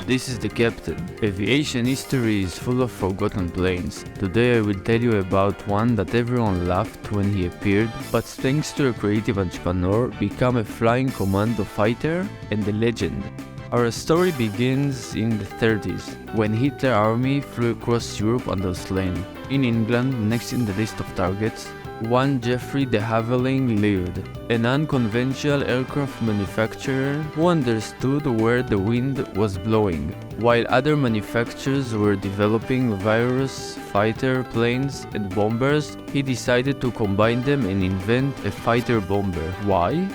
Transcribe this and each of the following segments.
this is the captain. Aviation history is full of forgotten planes. Today I will tell you about one that everyone laughed when he appeared, but thanks to a creative entrepreneur, became a flying commando fighter and a legend. Our story begins in the 30s, when Hitler army flew across Europe under Slane. In England, next in the list of targets, one Geoffrey de Havilland lived, an unconventional aircraft manufacturer who understood where the wind was blowing. While other manufacturers were developing virus fighter planes and bombers, he decided to combine them and invent a fighter bomber. Why?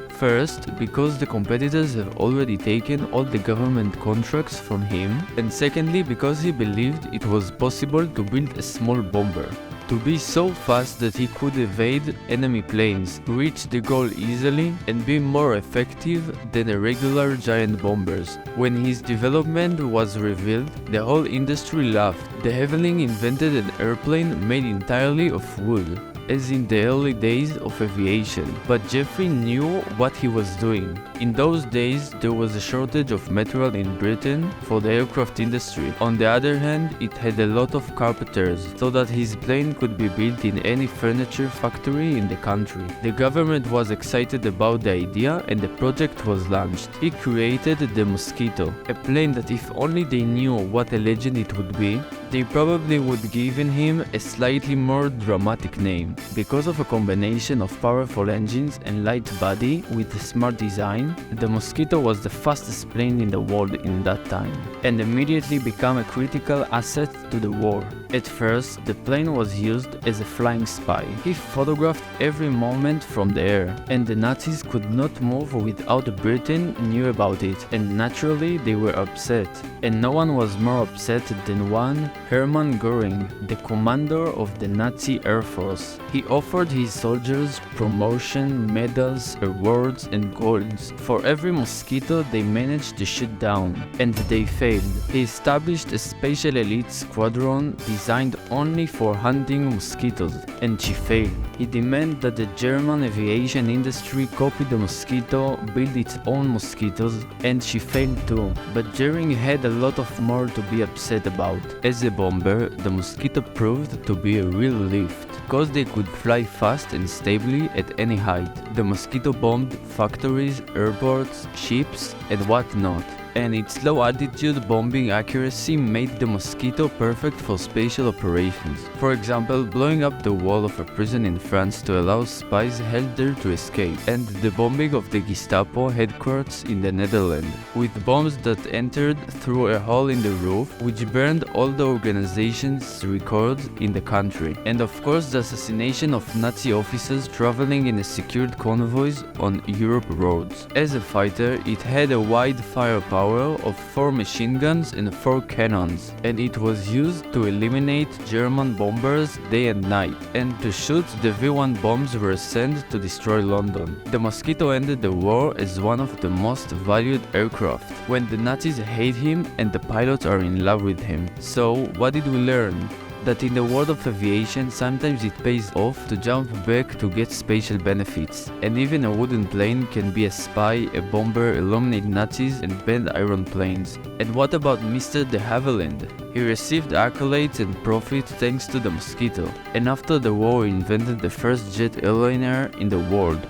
First, because the competitors have already taken all the government contracts from him, and secondly, because he believed it was possible to build a small bomber. To be so fast that he could evade enemy planes, reach the goal easily, and be more effective than the regular giant bombers. When his development was revealed, the whole industry laughed. De Havilland invented an airplane made entirely of wood, as in the early days of aviation, but Geoffrey knew what he was doing. In those days, there was a shortage of material in Britain for the aircraft industry. On the other hand, it had a lot of carpenters, so that his plane could be built in any furniture factory in the country. The government was excited about the idea and the project was launched. He created the Mosquito, a plane that if only they knew what a legend it would be, they probably would given him a slightly more dramatic name. Because of a combination of powerful engines and light body with a smart design, the Mosquito was the fastest plane in the world in that time, and immediately became a critical asset to the war. At first, the plane was used as a flying spy. He photographed every moment from the air, and the Nazis could not move without Britain knew about it, and naturally they were upset. And no one was more upset than one Hermann Göring, the commander of the Nazi Air Force. He offered his soldiers promotion, medals, awards and golds for every Mosquito they managed to shoot down, and they failed. He established a special elite squadron designed only for hunting mosquitoes, and she failed. He demanded that the German aviation industry copy the Mosquito, build its own mosquitoes, and she failed too. But Göring had a lot of more to be upset about. As a bomber, the Mosquito proved to be a real lift, because they could fly fast and stably at any height. The Mosquito bombed factories, airports, ships, and whatnot. And its low-altitude bombing accuracy made the Mosquito perfect for special operations. For example, blowing up the wall of a prison in France to allow spies held there to escape, and the bombing of the Gestapo headquarters in the Netherlands, with bombs that entered through a hole in the roof, which burned all the organization's records in the country. And of course, the assassination of Nazi officers traveling in a secured convoys on Europe roads. As a fighter, it had a wide firepower of 4 machine guns and 4 cannons, and it was used to eliminate German bombers day and night, and to shoot the V-1 bombs were sent to destroy London. The Mosquito ended the war as one of the most valued aircraft, when the Nazis hate him and the pilots are in love with him. So, what did we learn? That in the world of aviation, sometimes it pays off to jump back to get special benefits. And even a wooden plane can be a spy, a bomber, eliminate Nazis and bend iron planes. And what about Mr. de Havilland? He received accolades and profit thanks to the Mosquito, and after the war invented the first jet airliner in the world.